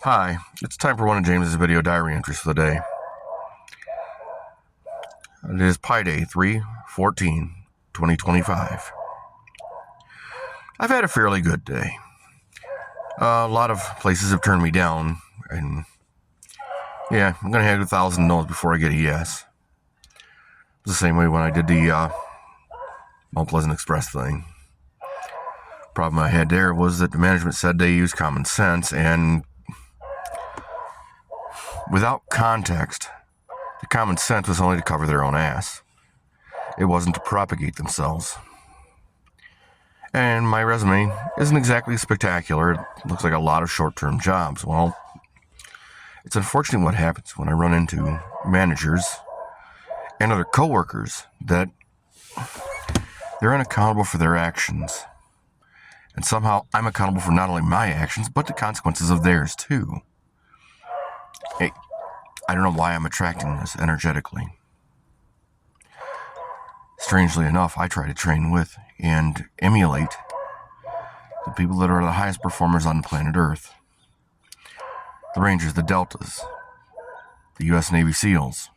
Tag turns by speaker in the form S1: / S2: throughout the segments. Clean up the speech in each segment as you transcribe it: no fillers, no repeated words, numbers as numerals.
S1: Hi, it's time for one of James's video diary entries for the day. It is Pi Day 3/14/2025. I've had a fairly good day. A lot of places have turned me down, and yeah, I'm gonna have 1,000 no's before I get a yes. It was the same way when I did the Mount Pleasant Express thing. Problem I had there was that the management said they use common sense, and without context, the common sense was only to cover their own ass. It wasn't to propagate themselves. And my resume isn't exactly spectacular. It looks like a lot of short-term jobs. Well, it's unfortunate what happens when I run into managers and other coworkers that they're unaccountable for their actions. And somehow I'm accountable for not only my actions, but the consequences of theirs too. Hey, I don't know why I'm attracting this energetically. Strangely enough, I try to train with and emulate the people that are the highest performers on planet Earth. The Rangers, the Deltas, the U.S. Navy SEALs,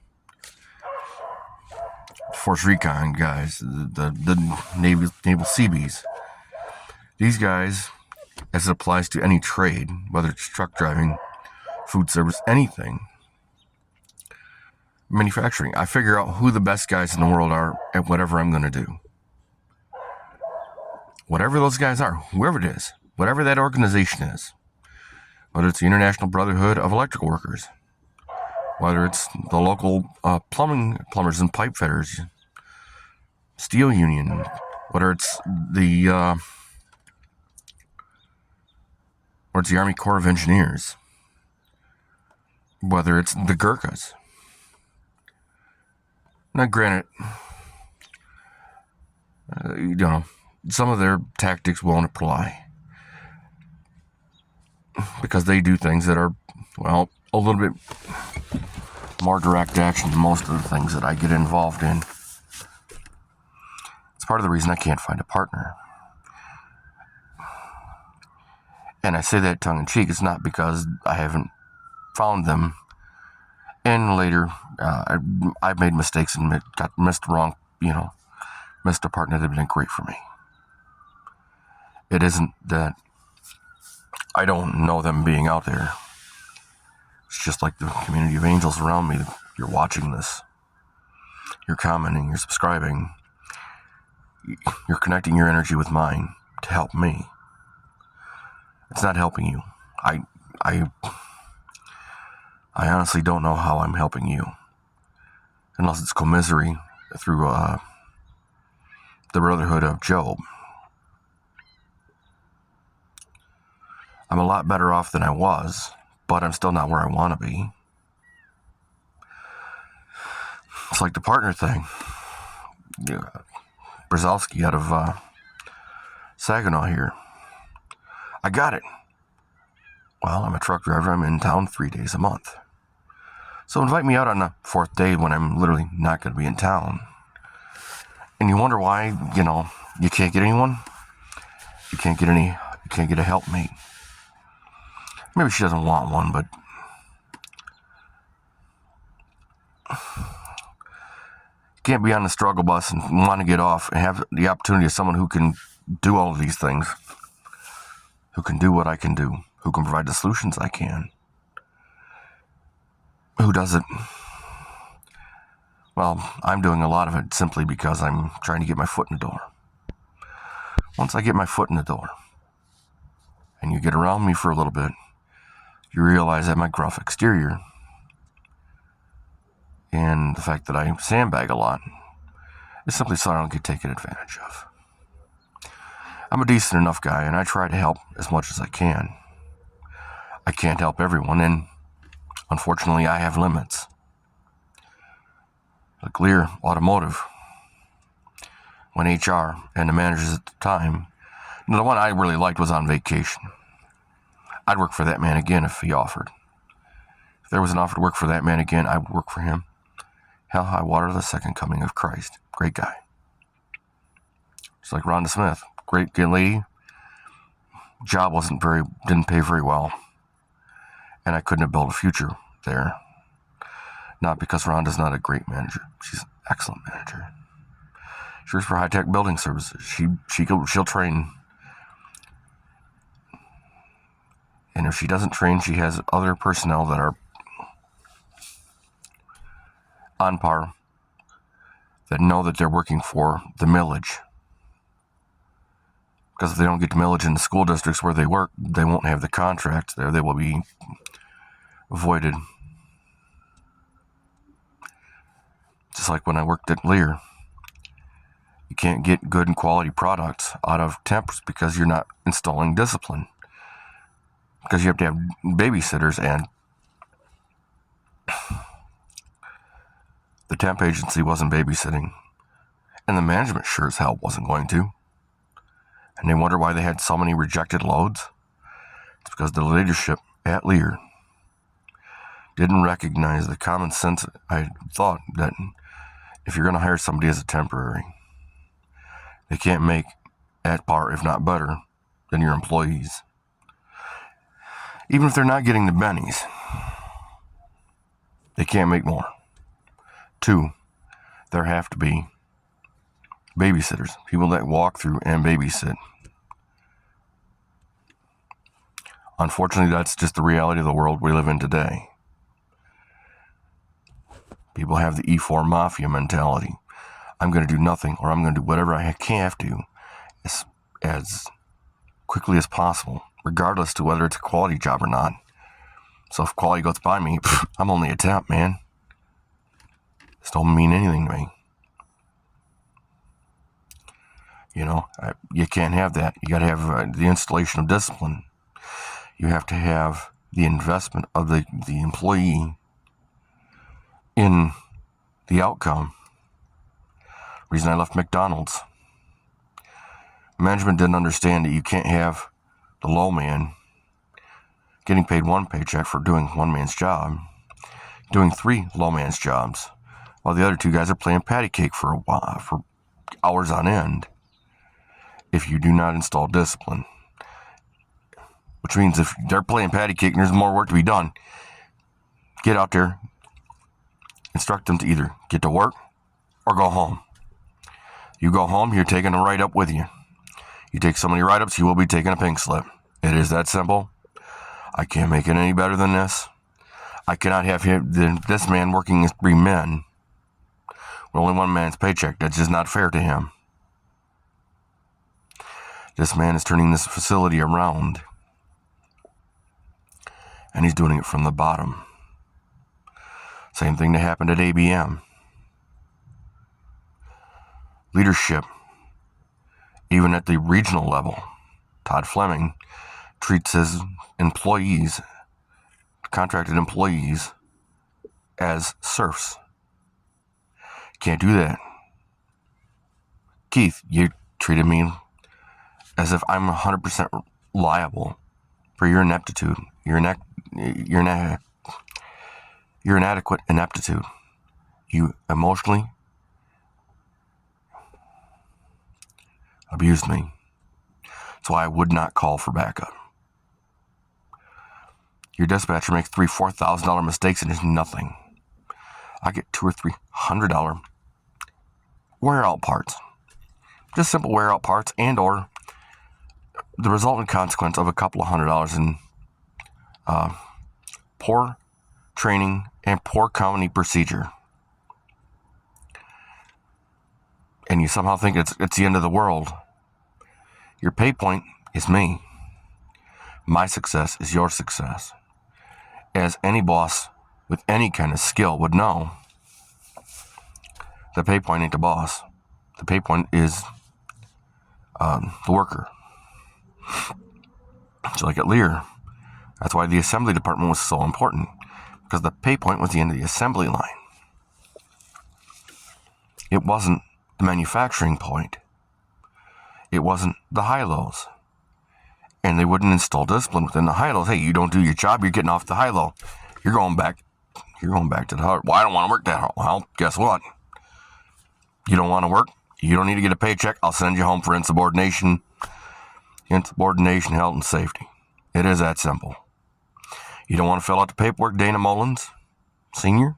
S1: Force Recon guys, the Naval Seabees. These guys, as it applies to any trade, whether it's truck driving, food service, anything, manufacturing, I figure out who the best guys in the world are at whatever I'm going to do. Whatever those guys are, whoever it is, whatever that organization is, whether it's the International Brotherhood of Electrical Workers, whether it's the local plumbers and pipe fitters, steel union, whether it's the Army Corps of Engineers, whether it's the Gurkhas. Now, granted, some of their tactics won't apply because they do things that are, well, a little bit more direct action than most of the things that I get involved in. It's part of the reason I can't find a partner. And I say that tongue-in-cheek. It's not because I haven't found them. And later, I've made mistakes and missed a partner that had been great for me. It isn't that I don't know them being out there. It's just like the community of angels around me. You're watching this. You're commenting. You're subscribing. You're connecting your energy with mine to help me. It's not helping you. I honestly don't know how I'm helping you. Unless it's commisery through the Brotherhood of Job. I'm a lot better off than I was, but I'm still not where I want to be. It's like the partner thing. Brzezowski out of Saginaw here. I got it. Well, I'm a truck driver. I'm in town 3 days a month. So invite me out on the fourth day when I'm literally not going to be in town. And you wonder why, you can't get anyone? You can't get a helpmate. Maybe she doesn't want one, but you can't be on the struggle bus and want to get off and have the opportunity of someone who can do all of these things, who can do what I can do, who can provide the solutions I can. Who does it? Well, I'm doing a lot of it simply because I'm trying to get my foot in the door. Once I get my foot in the door, and you get around me for a little bit, you realize that my gruff exterior and the fact that I sandbag a lot is simply so I don't get taken advantage of. I'm a decent enough guy, and I try to help as much as I can. I can't help everyone, and unfortunately, I have limits. Like Lear Automotive, when HR and the managers at the time, the one I really liked was on vacation. I'd work for that man again if he offered. If there was an offer to work for that man again, I would work for him. Hell, high water, the second coming of Christ. Great guy. Just like Rhonda Smith. Great lady. Job didn't pay very well. And I couldn't have built a future there. Not because Rhonda's not a great manager. She's an excellent manager. She works for High Tech Building Services. She'll train. And if she doesn't train, she has other personnel that are on par, that know that they're working for the millage. Because if they don't get the millage in the school districts where they work, they won't have the contract there. They will be voided. Just like when I worked at Lear. You can't get good and quality products out of temps because you're not installing discipline. Because you have to have babysitters, and the temp agency wasn't babysitting. And the management sure as hell wasn't going to. And they wonder why they had so many rejected loads. It's because the leadership at Lear didn't recognize the common sense. I thought that if you're going to hire somebody as a temporary, they can't make at par, if not better, than your employees. Even if they're not getting the bennies, they can't make more. 2, there have to be babysitters, people that walk through and babysit. Unfortunately, that's just the reality of the world we live in today. People have the E4 mafia mentality. I'm going to do nothing, or I'm going to do whatever I have to as quickly as possible, regardless to whether it's a quality job or not. So if quality goes by me, I'm only a temp, man. This don't mean anything to me. You know, you can't have that. You got to have the installation of discipline. You have to have the investment of the employee in the outcome. Reason I left McDonald's. Management didn't understand that you can't have the low man getting paid 1 paycheck for doing one man's job, doing 3 low man's jobs, while the other 2 guys are playing patty cake for a while, for hours on end. If you do not install discipline, which means if they're playing patty cake and there's more work to be done, get out there, instruct them to either get to work or go home. You go home, you're taking a write-up with you. You take so many write-ups, you will be taking a pink slip. It is that simple. I can't make it any better than this. I cannot have this man working as 3 men with only 1 man's paycheck. That's just not fair to him. This man is turning this facility around, and he's doing it from the bottom. Same thing that happened at ABM. Leadership, even at the regional level, Todd Fleming treats his employees, contracted employees, as serfs. Can't do that. Keith, you treated me as if I'm 100% liable for your ineptitude, your inadequate ineptitude. You emotionally abused me. That's why I would not call for backup. Your dispatcher makes $3,000-$4,000 mistakes and it's nothing. I get $200 or $300 wear out parts. Just simple wear out parts, and or the resultant consequence of a couple of $100 in poor training and poor company procedure. And you somehow think it's the end of the world. Your pay point is me. My success is your success. As any boss with any kind of skill would know, the pay point ain't the boss. The pay point is the worker. So like at Lear, that's why the assembly department was so important, because the pay point was the end of the assembly line. It wasn't the manufacturing point. It wasn't the high-lows. And they wouldn't install discipline within the high-lows. Hey, you don't do your job, you're getting off the high-low. You're going back to the hard. Well, I don't want to work that hard. Well, guess what? You don't want to work? You don't need to get a paycheck. I'll send you home for insubordination, health, and safety. It is that simple. You don't want to fill out the paperwork, Dana Mullins, Senior?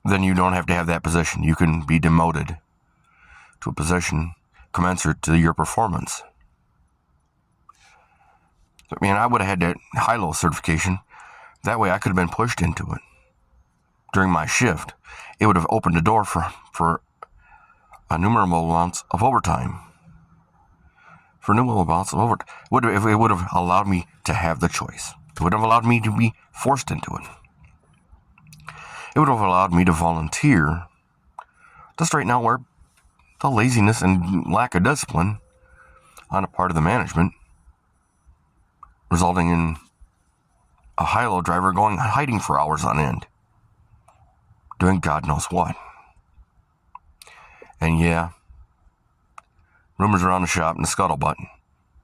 S1: Then you don't have to have that position. You can be demoted to a position commensurate to your performance. I mean, I would have had that high-low certification. That way I could have been pushed into it during my shift. It would have opened the door for innumerable amounts of overtime. For innumerable amounts of overtime. It would have allowed me to have the choice. It would have allowed me to be forced into it. It would have allowed me to volunteer to straighten out where the laziness and lack of discipline on the part of the management, resulting in a high-low driver hiding for hours on end, doing God knows what. And yeah, rumors around the shop and the scuttlebutt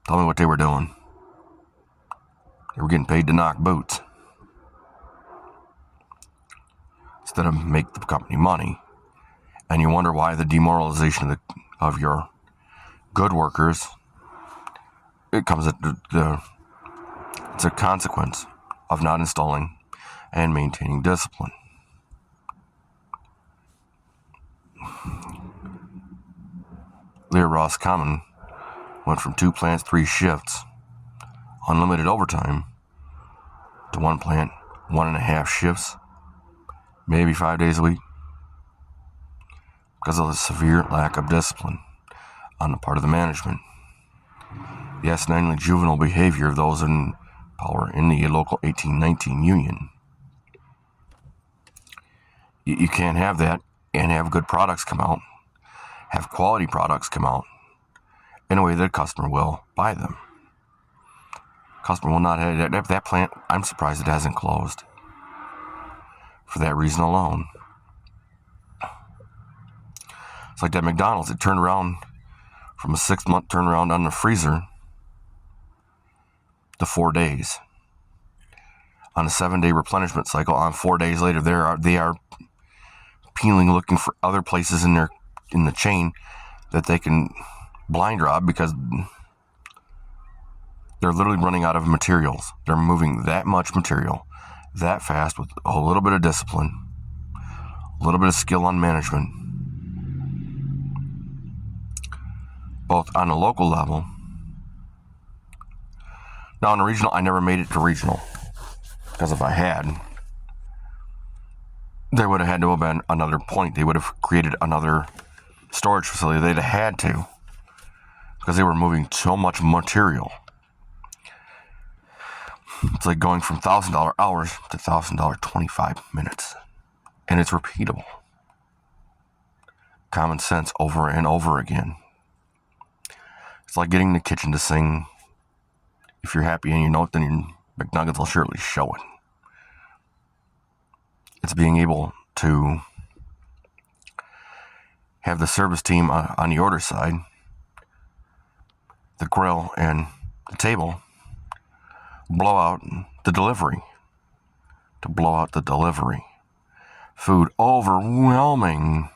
S1: tell me what they were doing. They were getting paid to knock boots instead of make the company money. And you wonder why the demoralization of your good workers, it's a consequence of not installing and maintaining discipline. Lear Roscommon went from 2 plants, 3 shifts, unlimited overtime, to 1 plant, 1.5 shifts, maybe 5 days a week, because of the severe lack of discipline on the part of the management. The asinine juvenile behavior of those in power in the local 1819 union. You can't have that and have good products come out, have quality products come out in a way that a customer will buy them. Customer will not have that plant. I'm surprised it hasn't closed for that reason alone. It's like that McDonald's. It turned around from a 6-month turnaround on the freezer to 4 days. On a 7-day replenishment cycle, on 4 days later, they are peeling, looking for other places in the chain that they can blind rob, because they're literally running out of materials. They're moving that much material that fast with a little bit of discipline, a little bit of skill on management, both on a local level. Now, on a regional, I never made it to regional, because if I had, there would have had to have been another point. They would have created another storage facility. They'd have had to, because they were moving so much material. It's like going from $1,000 hours to $1,000 25 minutes. And it's repeatable. Common sense over and over again. It's like getting the kitchen to sing. If you're happy and you know it, then your McNuggets will surely show it. It's being able to have the service team on the order side, the grill and the table, blow out the delivery. To blow out the delivery. Food overwhelming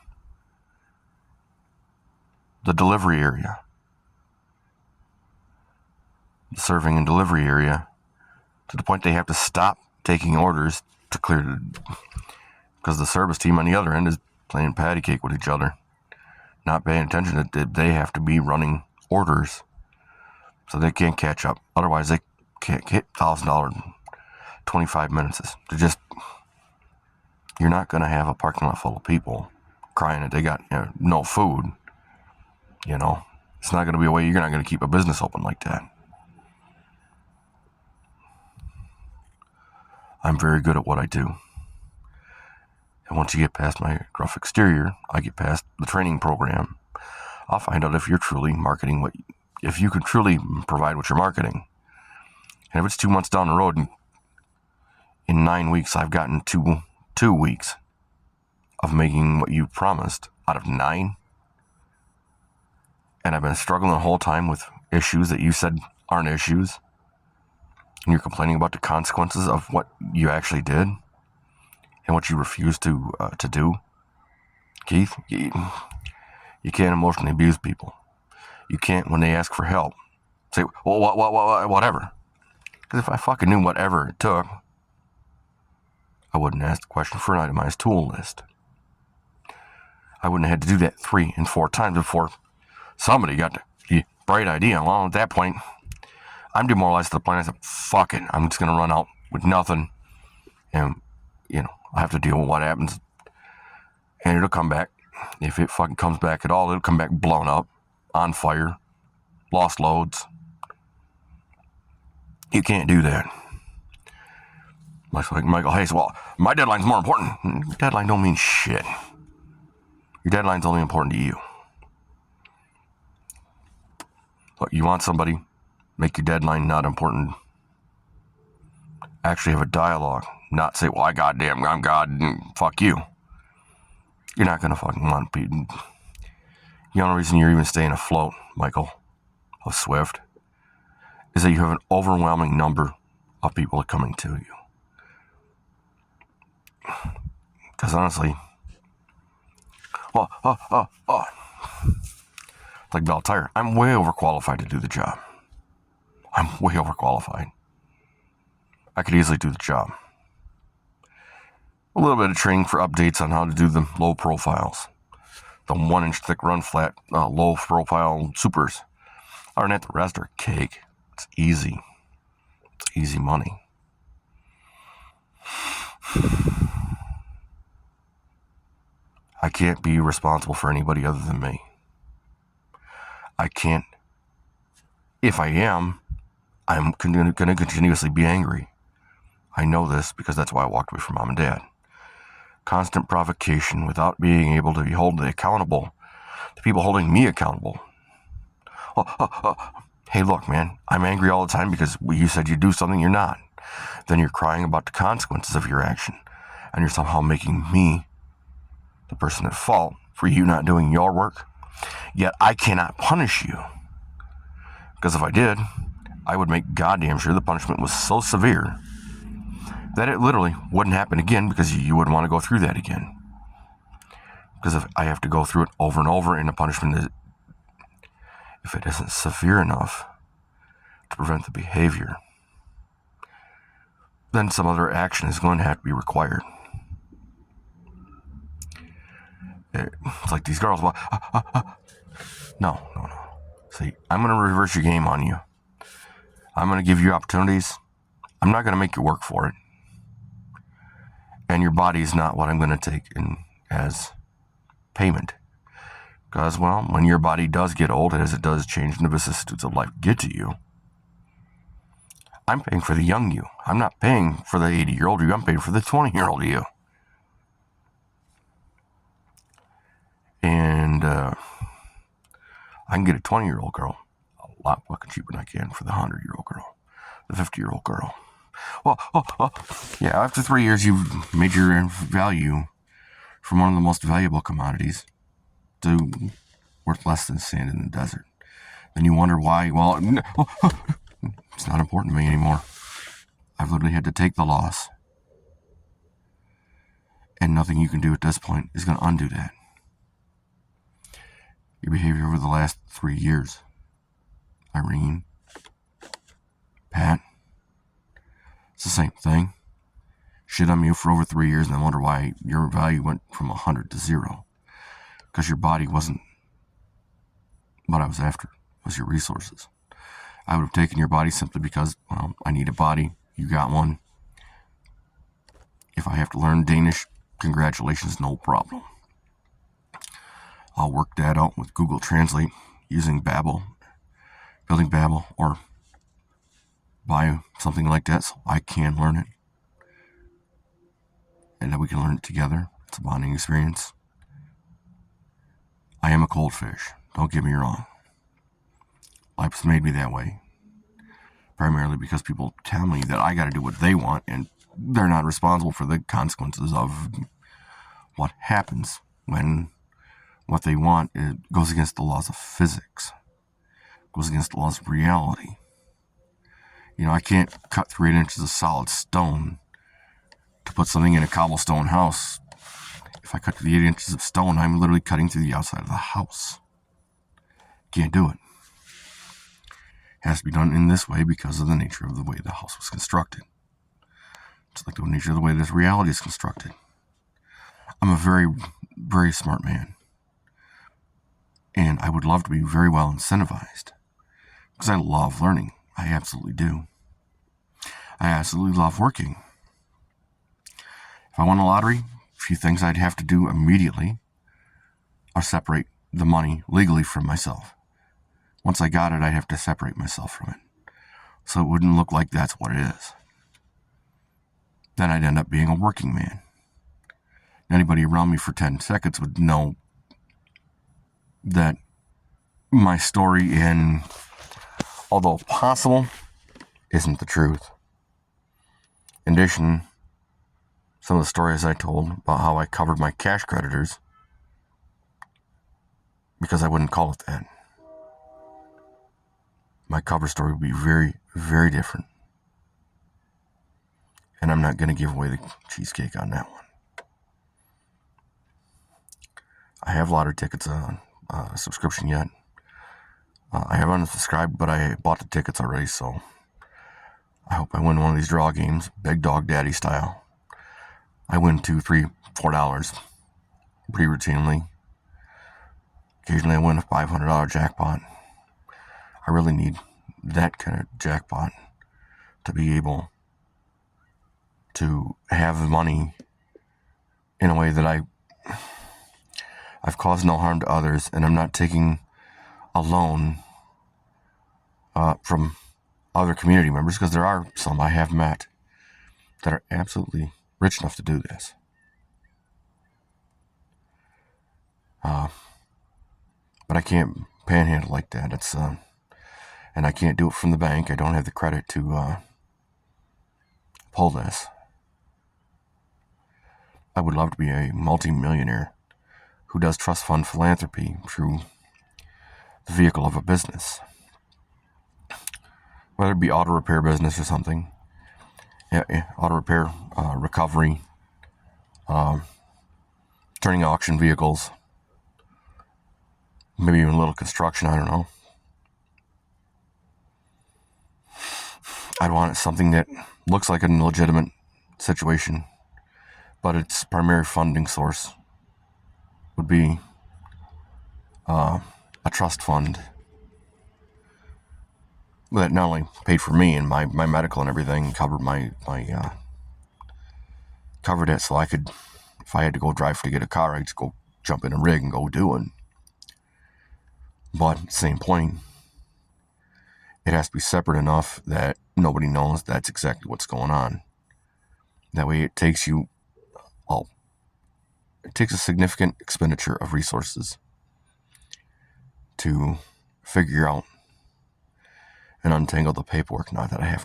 S1: the delivery area. The serving and delivery area, to the point they have to stop taking orders to clear because the service team on the other end is playing patty cake with each other, not paying attention that they have to be running orders, so they can't catch up. Otherwise, they can't hit $1,000 25 minutes. You're not going to have a parking lot full of people crying that they got no food. It's not going to be a way. You're not going to keep a business open like that. I'm very good at what I do. And once you get past my gruff exterior, I get past the training program. I'll find out if you're truly marketing if you can truly provide what you're marketing. And if it's 2 months down the road, and in 9 weeks, I've gotten two weeks of making what you promised out of 9. And I've been struggling the whole time with issues that you said aren't issues. And you're complaining about the consequences of what you actually did and what you refused to do. Keith, you can't emotionally abuse people. You can't, when they ask for help, say, well, whatever. Because if I fucking knew whatever it took, I wouldn't ask the question for an itemized tool list. I wouldn't have had to do that 3 and 4 times before somebody got the bright idea. Well, at that point, I'm demoralized to the point I said, fuck it, I'm just going to run out with nothing. And, I have to deal with what happens. And it'll come back. If it fucking comes back at all, it'll come back blown up, on fire, lost loads. You can't do that. Much like Michael Hayes, well, my deadline's more important. Your deadline don't mean shit. Your deadline's only important to you. Look, you want somebody, make your deadline not important. Actually have a dialogue. Not say, well, I'm God, and fuck you. You're not going to fucking want people. The only reason you're even staying afloat, Michael of Swift, is that you have an overwhelming number of people coming to you. Because honestly, like Bell Tire, I'm way overqualified to do the job. I'm way overqualified. I could easily do the job. A little bit of training for updates on how to do the low profiles. The 1-inch thick run flat, low profile supers. Other than that, the rest are cake. It's easy. It's easy money. I can't be responsible for anybody other than me. I can't. If I am, I'm going to continuously be angry. I know this because that's why I walked away from mom and dad. Constant provocation without being able to be held accountable. The people holding me accountable. Hey, look, man, I'm angry all the time because you said you'd do something you're not. Then you're crying about the consequences of your action. And you're somehow making me the person at fault for you not doing your work. Yet I cannot punish you. Because if I did, I would make goddamn sure the punishment was so severe that it literally wouldn't happen again, because you wouldn't want to go through that again. Because if I have to go through it over and over, and the punishment is, if it isn't severe enough to prevent the behavior, then some other action is going to have to be required. It's like these girls, no. See, I'm going to reverse your game on you. I'm going to give you opportunities. I'm not going to make you work for it. And your body is not what I'm going to take in as payment. Because, well, when your body does get old, as it does change and the vicissitudes of life get to you, I'm paying for the young you. I'm not paying for the 80-year-old you. I'm paying for the 20-year-old you. And I can get a 20-year-old girl a lot fucking cheaper than I can for the 100-year-old girl, the 50-year-old girl. Well, yeah, after 3 years, you've made your value from one of the most valuable commodities to worth less than sand in the desert. Then you wonder why. Well, it's not important to me anymore. I've literally had to take the loss. And nothing you can do at this point is going to undo that. Your behavior over the last 3 years, Irene, Pat, it's the same thing. Shit on you for over 3 years and then wonder why your value went from 100 to 0. Because your body wasn't what I was after. It was your resources. I would have taken your body simply because, well, I need a body. You got one. If I have to learn Danish, congratulations, no problem. I'll work that out with Google Translate using Babbel, building Babbel, or buy something like that so I can learn it. And that we can learn it together. It's a bonding experience. I am a cold fish. Don't get me wrong. Life's made me that way. Primarily because people tell me that I got to do what they want, and they're not responsible for the consequences of what happens when what they want, it goes against the laws of physics. It goes against the laws of reality. I can't cut 3 inches of solid stone to put something in a cobblestone house. If I cut the 8 inches of stone, I'm literally cutting through the outside of the house. Can't do it. has to be done in this way because of the nature of the way the house was constructed. It's like the nature of the way this reality is constructed. I'm a very, very smart man. And I would love to be very well incentivized. Because I love learning. I absolutely do. I absolutely love working. If I won the lottery, a few things I'd have to do immediately are separate the money legally from myself. Once I got it, I'd have to separate myself from it. So it wouldn't look like that's what it is. Then I'd end up being a working man. Anybody around me for 10 seconds would know that my story, in, although possible, isn't the truth. In addition, some of the stories I told about how I covered my cash creditors, because I wouldn't call it that. My cover story would be very, very different. And I'm not going to give away the cheesecake on that one. I have lottery tickets on subscription yet. I haven't unsubscribed, but I bought the tickets already, so I hope I win one of these draw games, Big Dog Daddy style. I win $2, $3, $4 pretty routinely. Occasionally I win a $500 jackpot. I really need that kind of jackpot to be able to have the money in a way that I've caused no harm to others, and I'm not taking a loan from other community members, because there are some I have met that are absolutely rich enough to do this. But I can't panhandle like that. It's and I can't do it from the bank. I don't have the credit to pull this. I would love to be a multi-millionaire who does trust fund philanthropy through the vehicle of a business, whether it be auto repair business or something. Auto repair, recovery, turning auction vehicles, maybe even a little construction, I don't know. I'd want something that looks like a legitimate situation, but its primary funding source would be a trust fund that not only paid for me and my medical and everything, and covered covered it, so I could, if I had to go drive to get a car, I'd just go jump in a rig and go do it. But at the same point, it has to be separate enough that nobody knows that's exactly what's going on. That way it takes a significant expenditure of resources to figure out and untangle the paperwork now that I have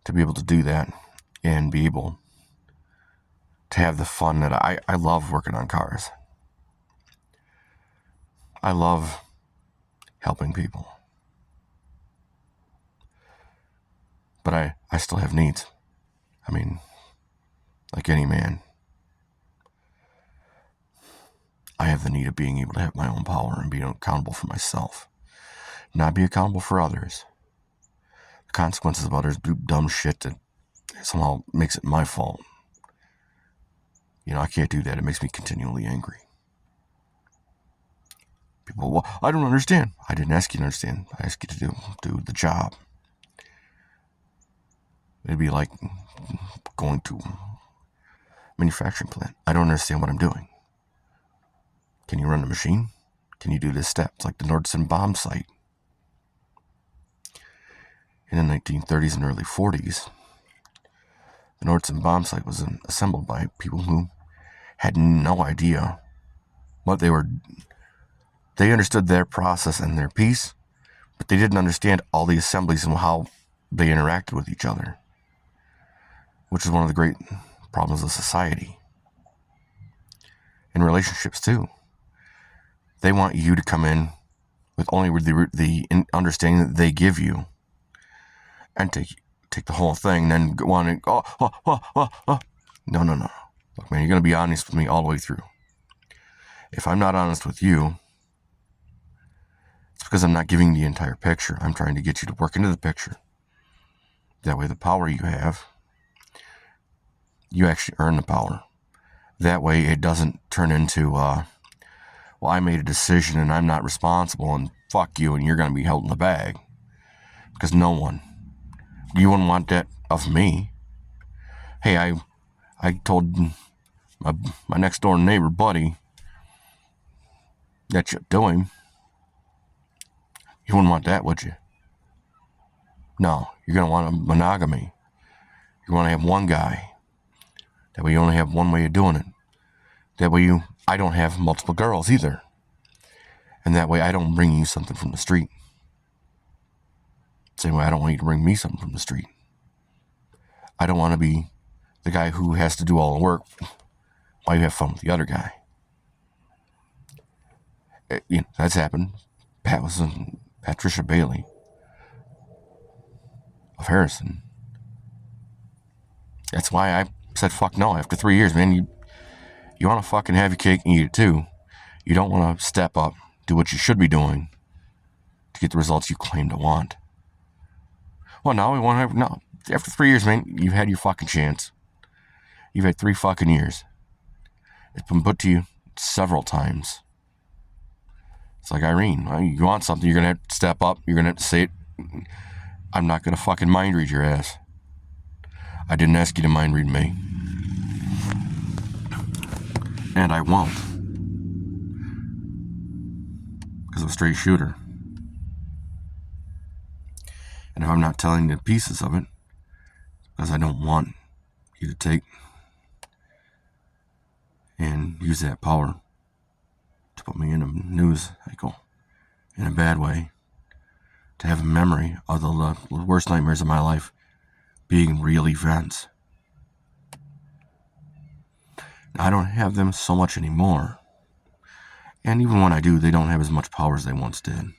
S1: to be able to do that and be able to have the fun that I love working on cars. I love helping people. But I still have needs. I mean, like any man, I have the need of being able to have my own power and be accountable for myself. Not be accountable for others. The consequences of others do dumb shit that somehow makes it my fault. I can't do that. It makes me continually angry. People, well, I don't understand. I didn't ask you to understand. I asked you to do the job. It'd be like going to a manufacturing plant. I don't understand what I'm doing. Can you run the machine? Can you do this step? It's like the Nordson bomb sight. In the 1930s and early 40s, the Nordson bomb sight was assembled by people who had no idea what they were. They understood their process and their piece, but they didn't understand all the assemblies and how they interacted with each other, which is one of the great problems of society. In relationships, too. They want you to come in with only the understanding that they give you and take the whole thing, then go on and No. Look, man, you're going to be honest with me all the way through. If I'm not honest with you, it's because I'm not giving the entire picture. I'm trying to get you to work into the picture. That way the power you have, you actually earn the power. That way it doesn't turn into, well, I made a decision and I'm not responsible and fuck you and you're going to be held in the bag. Because no one. You wouldn't want that of me. Hey, I told my next door neighbor, buddy, that you're doing. You wouldn't want that, would you? No, you're going to want a monogamy. You want to have one guy. That way you only have one way of doing it. That way I don't have multiple girls either. And that way I don't bring you something from the street. Same way I don't want you to bring me something from the street. I don't want to be the guy who has to do all the work while you have fun with the other guy. That's happened. Patricia Bailey of Harrison. That's why I said fuck no after 3 years, man. You want to fucking have your cake and eat it too. You don't want to step up, do what you should be doing to get the results you claim to want. Well, now we want to have, no. After 3 years, man, you've had your fucking chance. You've had 3 fucking years. It's been put to you several times. It's like Irene. You want something, you're going to have to step up. You're going to have to say it. I'm not going to fucking mind read your ass. I didn't ask you to mind read me. And I won't. Because I'm a straight shooter. And if I'm not telling you pieces of it, because I don't want you to take and use that power to put me in a news cycle in a bad way, to have a memory of the worst nightmares of my life being real events. I don't have them so much anymore. And even when I do, they don't have as much power as they once did.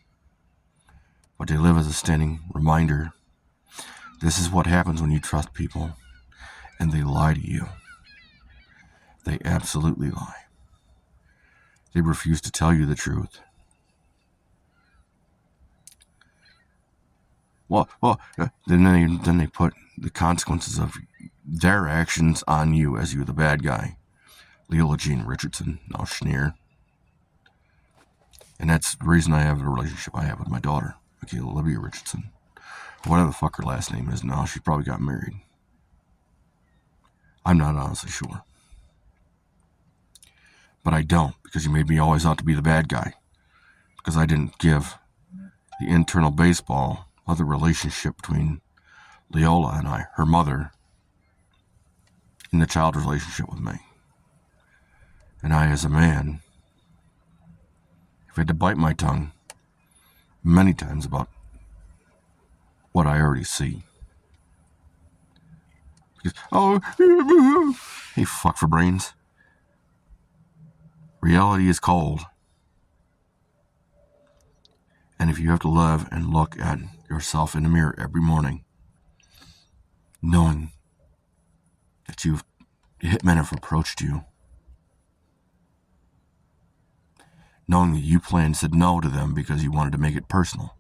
S1: But they live as a standing reminder. This is what happens when you trust people and they lie to you. They absolutely lie. They refuse to tell you the truth. Well, then they put the consequences of their actions on you as you the bad guy. Leola Jean Richardson, now Schneer. And that's the reason I have the relationship I have with my daughter, Michaela Olivia Richardson. Whatever the fuck her last name is now, she probably got married. I'm not honestly sure. But I don't, because you made me always out to be the bad guy. Because I didn't give the internal baseball of the relationship between Leola and I, her mother, in the child relationship with me. And I, as a man, have had to bite my tongue many times about what I already see. Because, hey, fuck for brains. Reality is cold. And if you have to live and look at yourself in the mirror every morning, knowing that hitmen have approached you, knowing that you planned and said no to them because you wanted to make it personal,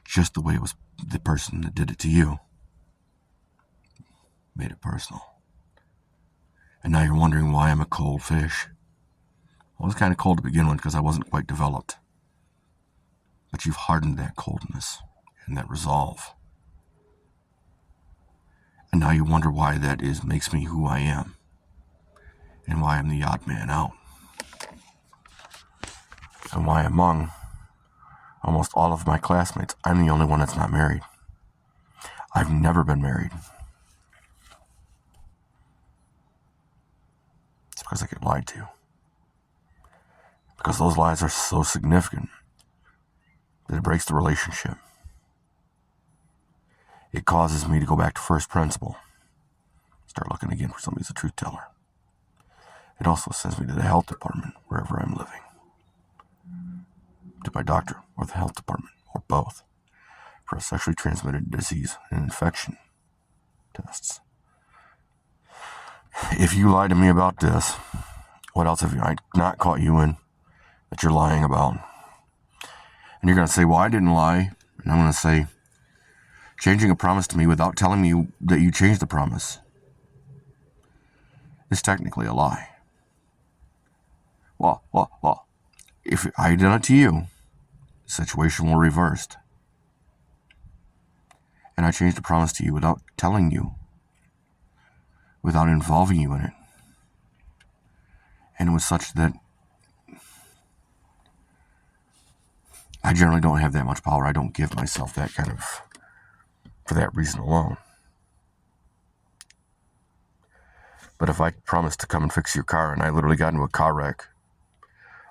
S1: just the way it was the person that did it to you made it personal. And now you're wondering why I'm a cold fish. I was kind of cold to begin with because I wasn't quite developed. But you've hardened that coldness and that resolve. And now you wonder why that makes me who I am. And why I'm the odd man out. And why among almost all of my classmates, I'm the only one that's not married. I've never been married. It's because I get lied to. Because those lies are so significant that it breaks the relationship. It causes me to go back to first principle. Start looking again for somebody who's a truth teller. It also sends me to the health department wherever I'm living. To my doctor or the health department or both for a sexually transmitted disease and infection tests. If you lie to me about this, what else have I not caught you in that you're lying about? And you're going to say, well, I didn't lie. And I'm going to say, changing a promise to me without telling me that you changed the promise is technically a lie. Well, if I did it to you, the situation will reversed. And I changed a promise to you without telling you, without involving you in it. And it was such that I generally don't have that much power. I don't give myself that kind of, for that reason alone. But if I promised to come and fix your car and I literally got into a car wreck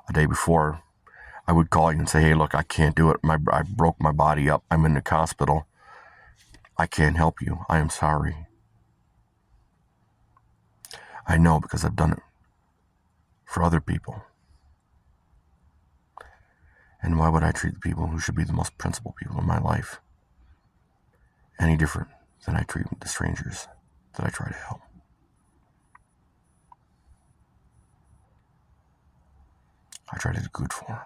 S1: a day before, I would call you and say, hey, look, I can't do it. I broke my body up. I'm in the hospital. I can't help you. I am sorry. I know because I've done it for other people. And why would I treat the people who should be the most principled people in my life any different than I treat the strangers that I try to help? I try to do good for them.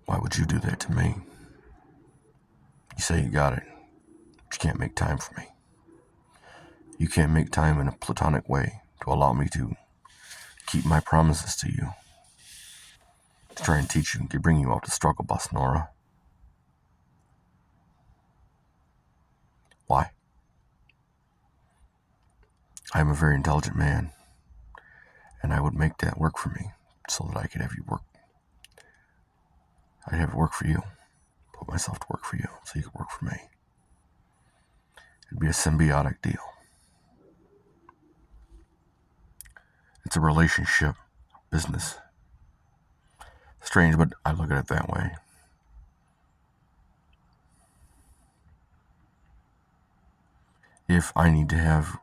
S1: Why would you do that to me? You say you got it, but you can't make time for me. You can't make time in a platonic way to allow me to keep my promises to you, to try and teach you and bring you out to struggle bus, Nora. Why? I am a very intelligent man, and I would make that work for me so that I could have you work. I'd have it work for you, put myself to work for you so you could work for me. It'd be a symbiotic deal. It's a relationship, business. Strange, but I look at it that way. If I need to have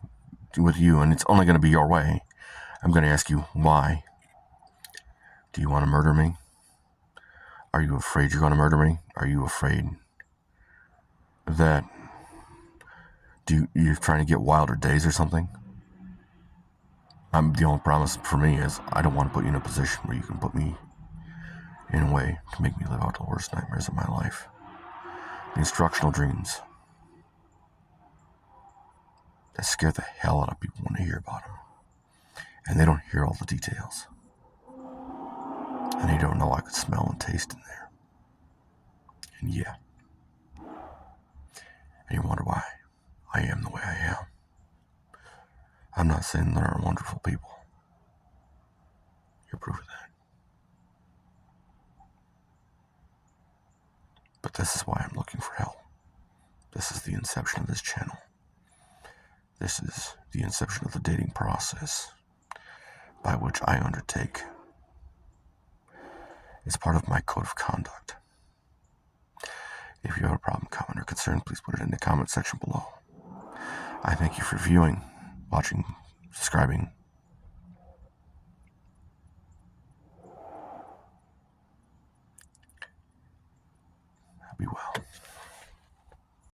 S1: with you, and it's only going to be your way, I'm going to ask you, why? Do you want to murder me? Are you afraid you're going to murder me? Are you afraid that you're trying to get wilder days or something? The only promise for me is I don't want to put you in a position where you can put me in a way to make me live out the worst nightmares of my life. The instructional dreams that scare the hell out of people when they hear about them. And they don't hear all the details. And they don't know I could smell and taste in there. And yeah. And you wonder why I am the way I am. I'm not saying there are wonderful people. You're proof of that. But this is why I'm looking for help. This is the inception of this channel. This is the inception of the dating process by which I undertake. It's part of my code of conduct. If you have a problem, comment, or concern, please put it in the comment section below. I thank you for viewing, watching, subscribing. Be well.